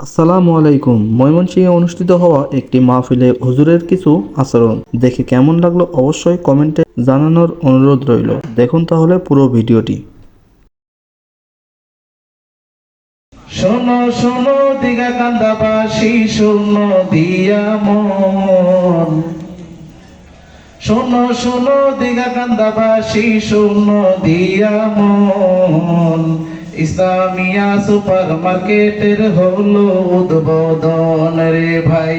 আসসালামু আলাইকুম। ময়মনসিংহে অনুষ্ঠিত হওয়া একটি মাহফিলে হুজুরের কিছু আচরণ দেখে কেমন লাগলো অবশ্যই কমেন্টে জানানোর অনুরোধ রইল। দেখুন তাহলে পুরো ভিডিওটি। শোনো শোনো দিঘা কান্দাবাসী, শোনো দিয়া মন। শোনো শোনো দিঘা কান্দাবাসী, শোনো দিয়া মন। ইসলামিয়া সুপার মার্কেটের হলো উদ্বোধন রে ভাই।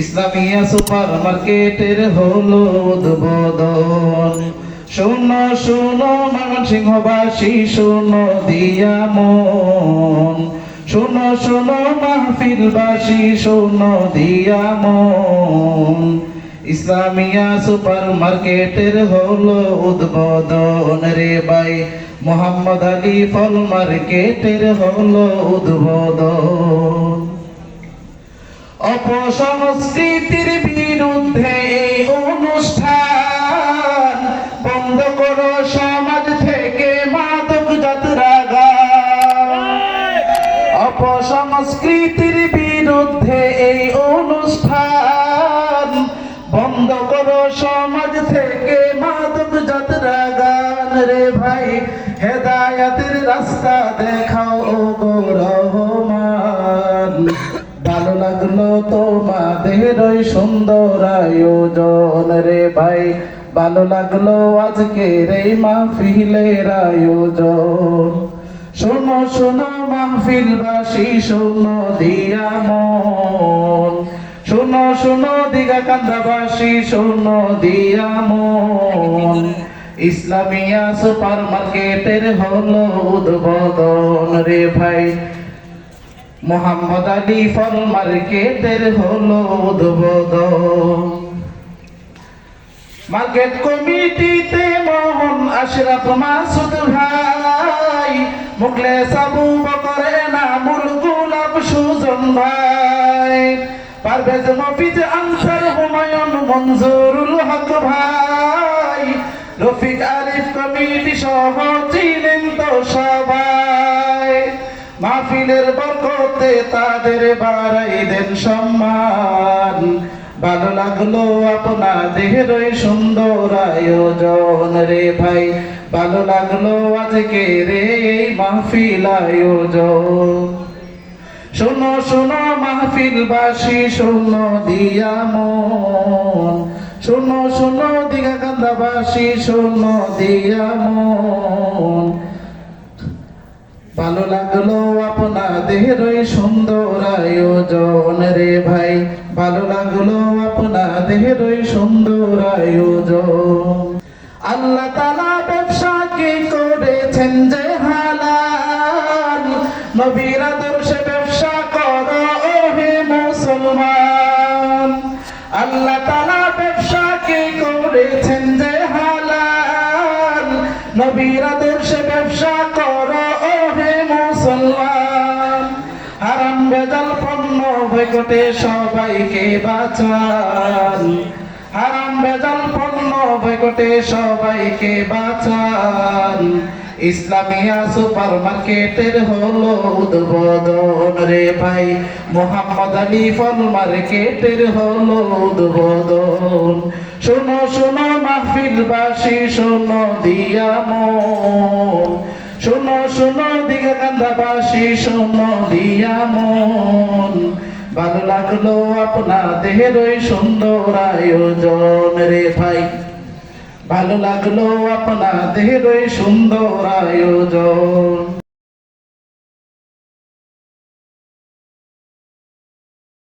ইসলামিয়া সুপার মার্কেটের হলো উদ্বোধন। শোনো শোনো ময়মনসিংহবাসী, শোনো দিয়া মন। শোনো শোনো মাহফিলবাসী, শোনো দিয়া মন। ইসলামিয়া সুপার মার্কেটের হলো উদ্বোধন রে ভাই। মোহাম্মদ আলী ফল মার্কেটের হলো উদ্বোধন। অপসংস্কৃতির বিরুদ্ধে এই অনুষ্ঠান বন্ধ করো, সমাজ থেকে মাদক যাত্রা গান। অপসংস্কৃতির বিরুদ্ধে এই অনুষ্ঠান বন্ধ করো, সমাজ থেকে মাদক যাত্রা গান রে ভাই। হেদায়াতের রাস্তা দেখাও ও গো রহমান। ভালো লাগলো তোমাদের ওই সুন্দর আয়োজন রে ভাই। ভালো লাগলো আজকের এই মাহফিলের আয়োজন। শোনো শোনো মাহফিলবাসী, শোনো দিয়া মন। শোনো শোনো দিঘা কান্দাবাসী, শোনো দিয়া মন। ইসলামিয়া সুপার মার্কেটের হলো উদ্বোধন রে ভাই। মোহাম্মদ আলী ফল মার্কেটের হলো উদ্বোধন। মার্কেট কমিটিতে মোহন আশরাফ মাসুদ ভাই, মুখলেস আবু বকর এনামুল গোলাপ সুজন ভাই, পারভেজ মফিজ আনসার হুমায়ুন মঞ্জুরুল হক ভাই, রফিক আরিফ কমিটি সহ ছিলেন তো সবাই। মাহফিলের বরকতে তাদের বাড়াই দেন সম্মান। ভালো লাগলো আপনাদের ওই সুন্দর আয়োজন রে ভাই। ভালো লাগলো আজকে রে এই মাহফিল আয়োজন। শোনো শোনো মাহফিলবাসী, শোনো দিয়া মন। শোনো শোনো দিঘা কান্দাবাসী, শোনো দিয়া মন। ভালো লাগলো আপনাদের ওই সুন্দর আয়োজন রে ভাই। ভালো লাগলো আপনাদের ওই সুন্দর আয়োজন। আল্লাহ তাআলা ব্যবসাকে করেছেন যে হালাল, নবীর আদর্শে ব্যবসা করো ও হে মুসলমান। আল্লাহ তাআলা ব্যবসাকে করেছেন যে হালাল, নবীর আদর্শে ব্যবসা করো ও হে মুসলমান। হারাম ভেজাল পণ্য বয়কটে সবাইকে বাঁচান। হারাম ভেজাল পণ্য বয়কটে সবাইকে বাঁচান। ইসলামিয়া সুপার মার্কেটের হলো উদ্বোধন রে ভাই। মোহাম্মদ আলী ফল মার্কেটের হলো উদ্বোধন। শোনো শোনো মাহফিলবাসী, শোনো দিয়া মন। শোনো শোনো দিঘা কান্দাবাসী, শোনো দিয়া মন। ভালো লাগলো আপনাদের ওই সুন্দর আয়োজন রে ভাই। ভালো লাগলো আপনাদের ওই সুন্দর আয়োজন।